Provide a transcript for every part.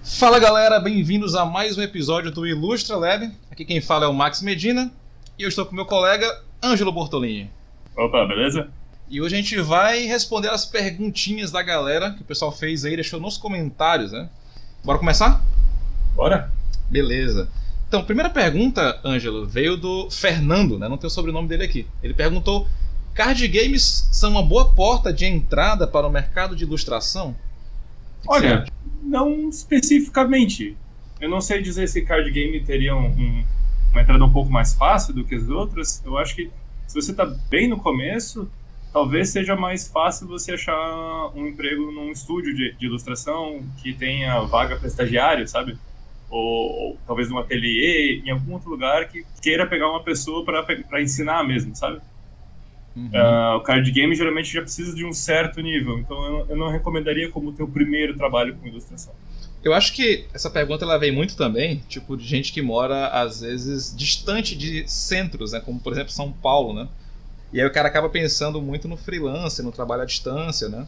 Fala galera, bem-vindos a mais um episódio do Ilustra Lab. Aqui quem fala é o Max Medina e eu estou com meu colega Ângelo Bortolini. Opa, beleza? E hoje a gente vai responder as perguntinhas da galera que o pessoal fez aí, deixou nos comentários, né? Bora começar? Bora? Beleza. Então, primeira pergunta, Ângelo, veio do Fernando, né? Não tem o sobrenome dele aqui. Ele perguntou: card games são uma boa porta de entrada para o mercado de ilustração? Olha, não especificamente. Eu não sei dizer se card game teria uma entrada um pouco mais fácil do que as outras. Eu acho que se você está bem no começo, talvez seja mais fácil você achar um emprego num estúdio de ilustração que tenha vaga para estagiário, sabe? Ou talvez num ateliê, em algum outro lugar que queira pegar uma pessoa para ensinar mesmo, sabe? O card game geralmente já precisa de um certo nível, então eu não recomendaria como teu primeiro trabalho com ilustração. Eu acho que essa pergunta ela vem muito também, tipo, de gente que mora, às vezes, distante de centros, né? Como, por exemplo, São Paulo, né? E aí o cara acaba pensando muito no freelance, no trabalho à distância, né?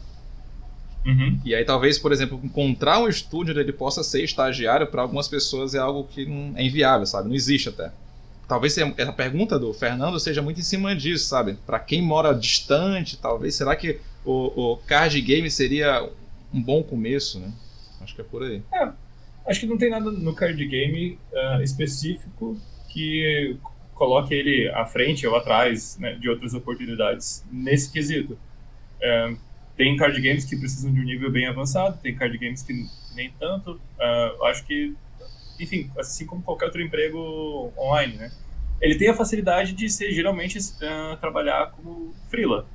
Uhum. E aí talvez, por exemplo, encontrar um estúdio onde ele possa ser estagiário para algumas pessoas é algo que não é inviável, sabe? Não existe até. Talvez a pergunta do Fernando seja muito em cima disso, sabe? Para quem mora distante, talvez, será que o card game seria um bom começo, né? Acho que é por aí. Acho que não tem nada no card game específico que coloque ele à frente ou atrás, né, de outras oportunidades nesse quesito. Tem card games que precisam de um nível bem avançado, tem card games que nem tanto. Acho que, enfim, assim como qualquer outro emprego online, né? Ele tem a facilidade de ser, geralmente, trabalhar como freela.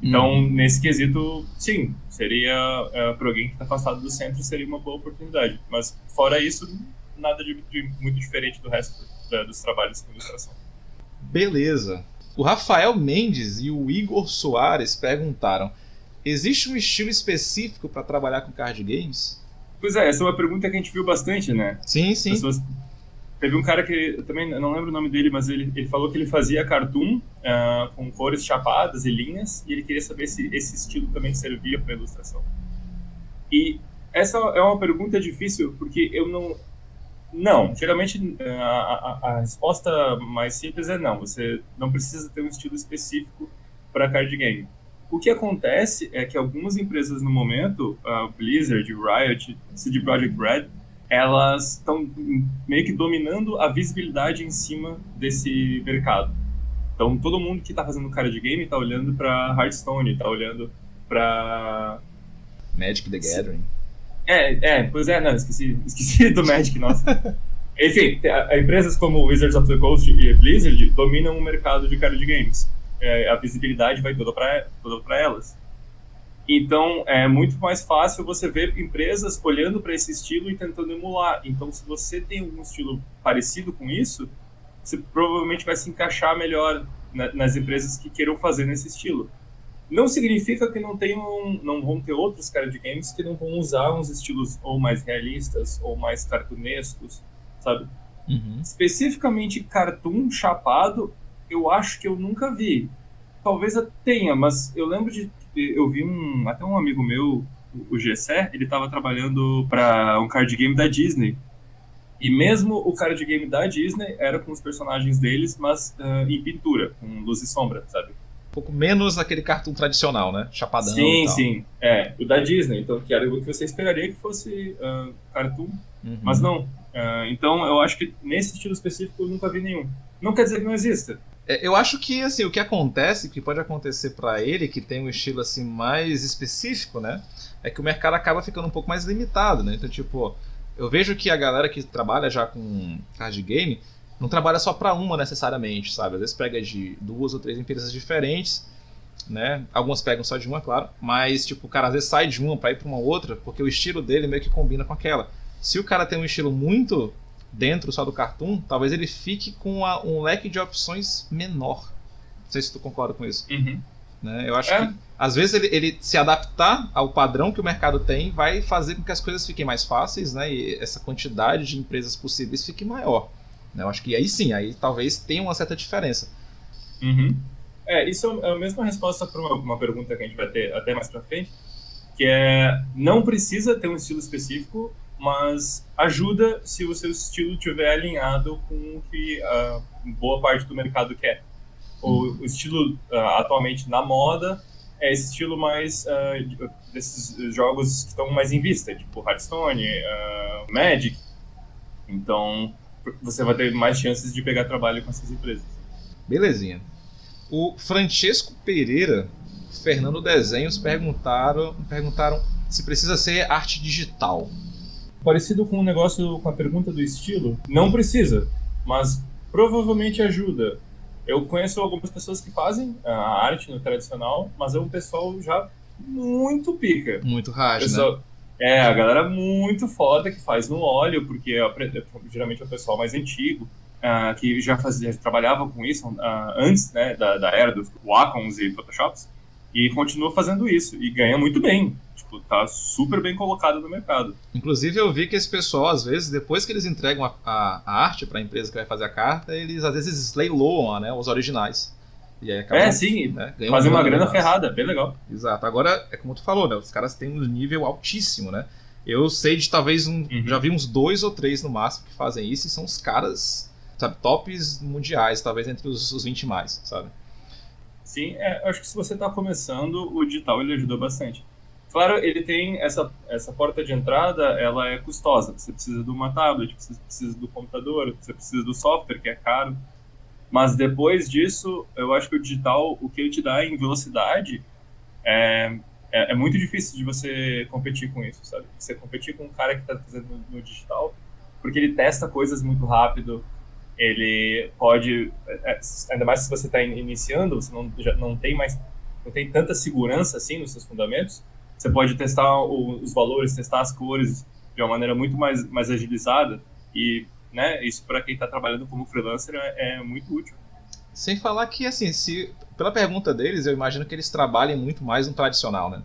Então, nesse quesito, sim, seria, para alguém que está afastado do centro, seria uma boa oportunidade. Mas, fora isso, nada de muito diferente do resto dos trabalhos com ilustração. Beleza. O Rafael Mendes e o Igor Soares perguntaram: existe um estilo específico para trabalhar com card games? Pois é, essa é uma pergunta que a gente viu bastante, né? Sim, sim. Teve um cara que, eu também não lembro o nome dele, mas ele falou que ele fazia cartoon com cores chapadas e linhas, e ele queria saber se esse estilo também servia para ilustração. E essa é uma pergunta difícil, porque eu não... Não, geralmente a resposta mais simples é não. Você não precisa ter um estilo específico para card game. O que acontece é que algumas empresas no momento, Blizzard, Riot, CD Projekt Red, elas estão meio que dominando a visibilidade em cima desse mercado. Então todo mundo que está fazendo card game está olhando para Hearthstone, está olhando para Magic the Gathering. Pois é, não, esqueci do Magic, nossa. Enfim, empresas como Wizards of the Coast e Blizzard dominam o mercado de card games. A visibilidade vai toda para elas. Então, é muito mais fácil você ver empresas olhando para esse estilo e tentando emular. Então, se você tem algum estilo parecido com isso, você provavelmente vai se encaixar melhor nas empresas que queiram fazer nesse estilo. Não significa que não vão ter outros card games que não vão usar uns estilos ou mais realistas ou mais cartunescos, sabe? Uhum. Especificamente cartoon chapado, eu acho que eu nunca vi. Talvez eu tenha, mas eu lembro eu vi até um amigo meu, o Gessé, ele estava trabalhando para um card game da Disney. E mesmo o card game da Disney era com os personagens deles, mas em pintura, com luz e sombra, sabe? Um pouco menos aquele cartoon tradicional, né? Chapadão e tal. Sim. O da Disney, então, que era o que você esperaria que fosse cartoon, mas não. Então, eu acho que nesse estilo específico eu nunca vi nenhum. Não quer dizer que não exista. Eu acho que assim, o que acontece, que pode acontecer para ele, que tem um estilo assim mais específico, né? É que o mercado acaba ficando um pouco mais limitado, né? Então, tipo, eu vejo que a galera que trabalha já com card game não trabalha só para uma necessariamente, sabe? Às vezes pega de 2 ou 3 empresas diferentes, né? Algumas pegam só de uma, claro, mas tipo, o cara às vezes sai de uma para ir para uma outra, porque o estilo dele meio que combina com aquela. Se o cara tem um estilo muito dentro só do cartoon, talvez ele fique com um leque de opções menor. Não sei se tu concorda com isso. Uhum. Né? Eu acho que às vezes ele se adaptar ao padrão que o mercado tem vai fazer com que as coisas fiquem mais fáceis, né? E essa quantidade de empresas possíveis fique maior. Eu acho que aí sim, aí talvez tenha uma certa diferença. Uhum. Isso é a mesma resposta para uma pergunta que a gente vai ter até mais pra frente, que é, não precisa ter um estilo específico mas ajuda se o seu estilo estiver alinhado com o que boa parte do mercado quer. O estilo atualmente na moda é esse estilo mais desses jogos que estão mais em vista, tipo Hearthstone, Magic. Então, você vai ter mais chances de pegar trabalho com essas empresas. Belezinha. O Francesco Pereira, Fernando Desenhos perguntaram se precisa ser arte digital. Parecido com o negócio, com a pergunta do estilo, não precisa, mas provavelmente ajuda. Eu conheço algumas pessoas que fazem a arte no tradicional, mas é um pessoal já muito pica. Muito hard, pessoal, né? A galera muito foda que faz no óleo, porque geralmente é o pessoal mais antigo, que já trabalhava com isso antes, né, da era dos Wacons e Photoshops, e continua fazendo isso, e ganha muito bem. Tipo, tá super bem colocado no mercado. Inclusive eu vi que esse pessoal, às vezes, depois que eles entregam a arte para a empresa que vai fazer a carta, eles às vezes leiloam, né, os originais. E aí acabam, sim, né, fazem uma grana ferrada, bem legal. Exato. Agora, é como tu falou, né, os caras têm um nível altíssimo, né? Eu sei de talvez já vi uns 2 ou 3 no máximo que fazem isso, e são os caras, sabe, tops mundiais, talvez entre os 20 mais, sabe? Sim, acho que se você está começando, o digital ele ajuda bastante. Claro, ele tem essa porta de entrada, ela é custosa. Você precisa de uma tablet, você precisa do computador, você precisa do software, que é caro. Mas depois disso, eu acho que o digital, o que ele te dá em velocidade, é muito difícil de você competir com isso, sabe? Você competir com um cara que está fazendo no digital, porque ele testa coisas muito rápido, ele pode, ainda mais se você está iniciando, você não tem tanta segurança assim nos seus fundamentos. Você pode testar os valores, testar as cores de uma maneira muito mais agilizada, e, né, isso para quem está trabalhando como freelancer é muito útil. Sem falar que, assim, pela pergunta deles, eu imagino que eles trabalhem muito mais no tradicional, né?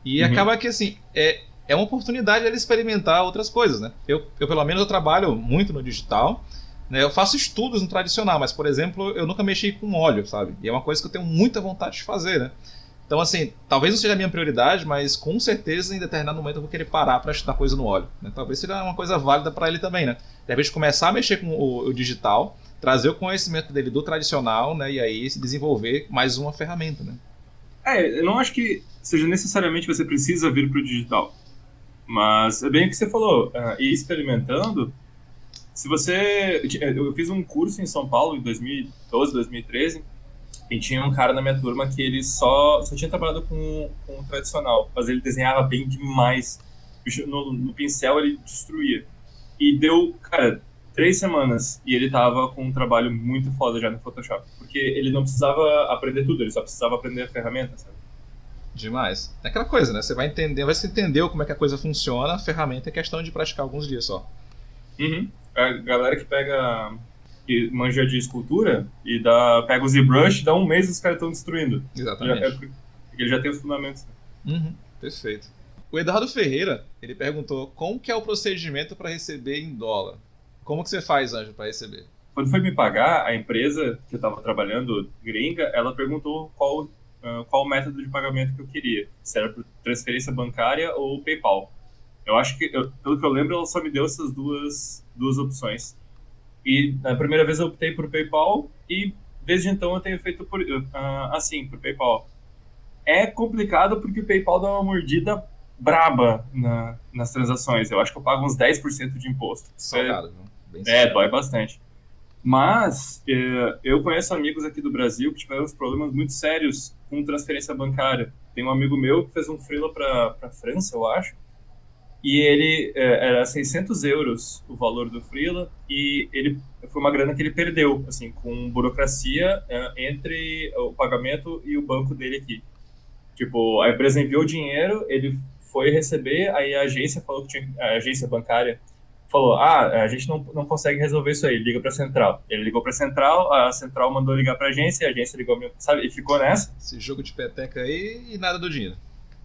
E acaba que, assim, é uma oportunidade de eles experimentar outras coisas, né? Eu pelo menos, eu trabalho muito no digital, né? Eu faço estudos no tradicional, mas, por exemplo, eu nunca mexi com óleo, sabe? E é uma coisa que eu tenho muita vontade de fazer, né? Então, assim, talvez não seja a minha prioridade, mas com certeza em determinado momento eu vou querer parar para estudar coisa no óleo, né? Talvez seja uma coisa válida para ele também, né? De repente começar a mexer com o digital, trazer o conhecimento dele do tradicional, né? E aí se desenvolver mais uma ferramenta, né? Eu não acho que seja necessariamente você precisa vir para o digital, mas é bem o que você falou, ir experimentando. Se você... Eu fiz um curso em São Paulo em 2012, 2013, e tinha um cara na minha turma que ele só tinha trabalhado com o tradicional, mas ele desenhava bem demais. No pincel ele destruía. E deu, cara, 3 semanas e ele tava com um trabalho muito foda já no Photoshop. Porque ele não precisava aprender tudo, ele só precisava aprender a ferramenta, sabe? Demais. É aquela coisa, né? Você vai entender como é que a coisa funciona, a ferramenta é questão de praticar alguns dias só. A galera que manja de escultura e pega o ZBrush, dá um mês e os caras estão destruindo. Exatamente. Porque ele já tem os fundamentos. Perfeito. O Eduardo Ferreira, ele perguntou como que é o procedimento para receber em dólar. Como que você faz, Anjo, para receber? Quando foi me pagar, a empresa que eu estava trabalhando, gringa, ela perguntou qual o método de pagamento que eu queria. Se era por transferência bancária ou PayPal. Eu acho que, pelo que eu lembro, ela só me deu essas duas opções. E na primeira vez eu optei por PayPal e desde então eu tenho feito por PayPal. É complicado porque o PayPal dá uma mordida braba nas transações. Eu acho que eu pago uns 10% de imposto. Salgado, viu? Dói bastante. Mas eu conheço amigos aqui do Brasil que tiveram uns problemas muito sérios com transferência bancária. Tem um amigo meu que fez um freela para França, eu acho, e ele era 600 euros o valor do freela, e foi uma grana que ele perdeu, assim, com burocracia entre o pagamento e o banco dele aqui. Tipo, a empresa enviou o dinheiro, ele foi receber, aí a agência falou que a agência bancária falou, a gente não consegue resolver isso aí, liga pra central. Ele ligou pra central, a central mandou ligar pra agência, a agência ligou, sabe, e ficou nessa. Esse jogo de peteca aí e nada do dinheiro.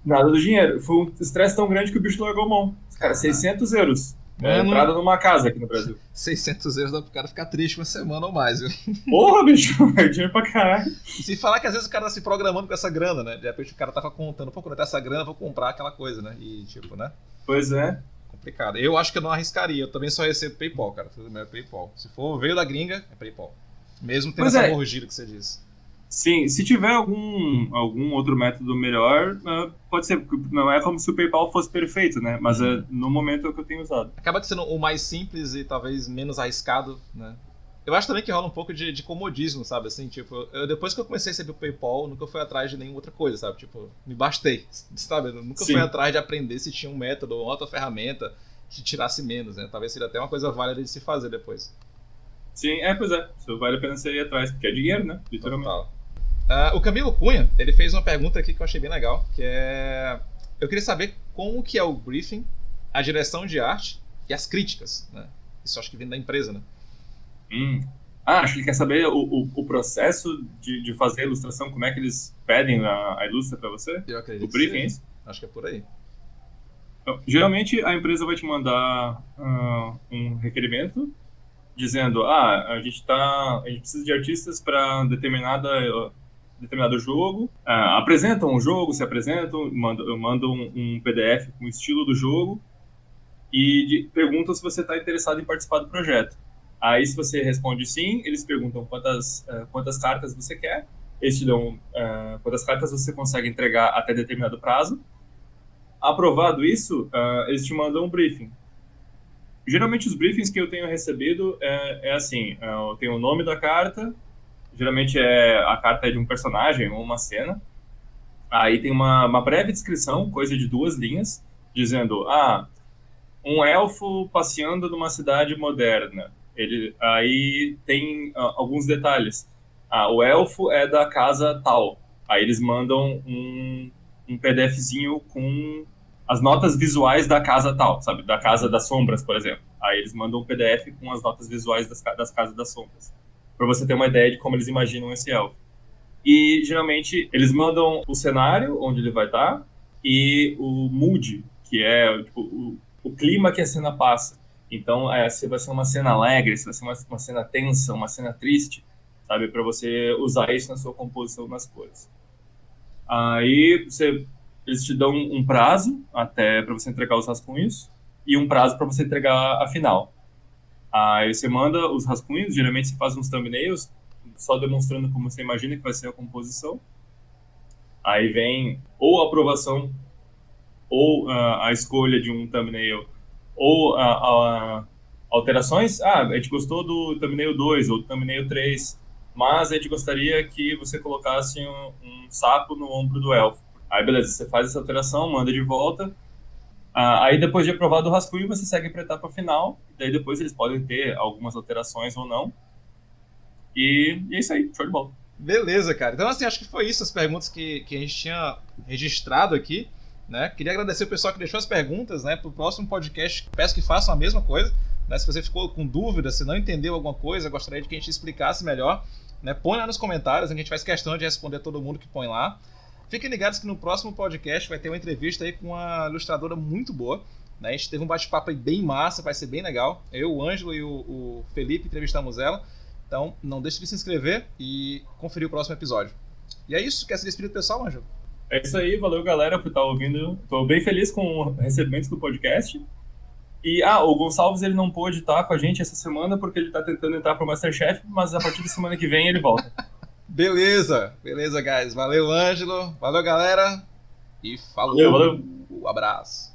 Nada do dinheiro. Foi um estresse tão grande que o bicho largou a mão. Cara, 600 euros. Entrada numa casa aqui no Brasil. 600 euros dá pro cara ficar triste uma semana ou mais, viu? Porra, bicho, é dinheiro pra caralho. E se falar que às vezes o cara tá se programando com essa grana, né? De repente o cara tava contando, quando eu ter essa grana, eu vou comprar aquela coisa, né? E tipo, né? Pois é. complicado. Eu acho que eu não arriscaria. Eu também só recebo PayPal, cara. Tudo bem, é PayPal. Se for veio da gringa, é PayPal. Mesmo tendo essa mordida que você disse. Sim, se tiver algum outro método melhor, pode ser. Não é como se o PayPal fosse perfeito, né? Mas no momento é o que eu tenho usado. Acaba sendo o mais simples e talvez menos arriscado, né? Eu acho também que rola um pouco de comodismo, sabe? Assim, tipo, depois que eu comecei a receber o PayPal, nunca fui atrás de nenhuma outra coisa, sabe? Tipo, me bastei, sabe? Eu nunca fui atrás de aprender se tinha um método ou outra ferramenta que tirasse menos, né? Talvez seria até uma coisa válida de se fazer depois. Sim, pois é. Isso vale a pena você ir atrás, porque é dinheiro, né? Literalmente. O Camilo Cunha, ele fez uma pergunta aqui que eu achei bem legal, que é... Eu queria saber como que é o briefing, a direção de arte e as críticas, né? Isso eu acho que vem da empresa, né? Acho que ele quer saber o processo de fazer a ilustração, como é que eles pedem a ilustra para você? Eu acredito. O briefing, é isso? Acho que é por aí. Então, geralmente a empresa vai te mandar um requerimento dizendo, a gente precisa de artistas para determinado jogo, apresentam o jogo, se apresentam, mandam um PDF com o estilo do jogo e perguntam se você está interessado em participar do projeto. Aí, se você responde sim, eles perguntam quantas cartas você quer, eles te dão quantas cartas você consegue entregar até determinado prazo. Aprovado isso, eles te mandam um briefing. Geralmente, os briefings que eu tenho recebido assim, eu tenho o nome da carta, geralmente a carta é de um personagem ou uma cena, aí tem uma breve descrição, coisa de 2 linhas, dizendo, um elfo passeando numa cidade moderna. Aí tem alguns detalhes. O elfo é da casa tal. Aí eles mandam um PDFzinho com as notas visuais da casa tal, sabe? Da Casa das Sombras, por exemplo. Aí eles mandam um PDF com as notas visuais das Casas das Sombras, para você ter uma ideia de como eles imaginam esse elfo. E, geralmente, eles mandam o cenário onde ele vai estar e o mood, que é tipo, o clima que a cena passa. Então, se vai ser uma cena alegre, se vai ser uma cena tensa, uma cena triste, sabe? Para você usar isso na sua composição nas cores. Aí, eles te dão um prazo até para você entregar os rascunhos e um prazo para você entregar a final. Aí você manda os rascunhos, geralmente você faz uns thumbnails, só demonstrando como você imagina que vai ser a composição. Aí vem ou a aprovação, ou a escolha de um thumbnail, ou alterações. A gente gostou do thumbnail 2 ou do thumbnail 3, mas a gente gostaria que você colocasse um sapo no ombro do elfo. Aí beleza, você faz essa alteração, manda de volta. Aí depois de aprovado o rascunho, você segue para a etapa final. Daí depois eles podem ter algumas alterações ou não. E é isso aí, show de bola. Beleza, cara. Então assim, acho que foi isso as perguntas que a gente tinha registrado aqui, né? Queria agradecer o pessoal que deixou as perguntas, né? Pro próximo podcast, peço que façam a mesma coisa, né? Se você ficou com dúvida, se não entendeu alguma coisa, gostaria de que a gente explicasse melhor, né? Põe lá nos comentários, a gente faz questão de responder todo mundo que põe lá. Fiquem ligados que no próximo podcast vai ter uma entrevista aí com uma ilustradora muito boa, né? A gente teve um bate-papo aí bem massa, vai ser bem legal. Eu, o Ângelo e o Felipe entrevistamos ela. Então, não deixe de se inscrever e conferir o próximo episódio. E é isso. Quer se despedir do pessoal, Ângelo? É isso aí. Valeu, galera, por estar ouvindo. Estou bem feliz com o recebimento do podcast. E, o Gonçalves, ele não pôde estar com a gente essa semana porque ele está tentando entrar para o Masterchef, mas a partir da semana que vem ele volta. Beleza, guys. Valeu, Ângelo. Valeu, galera. E falou. Valeu. Um abraço.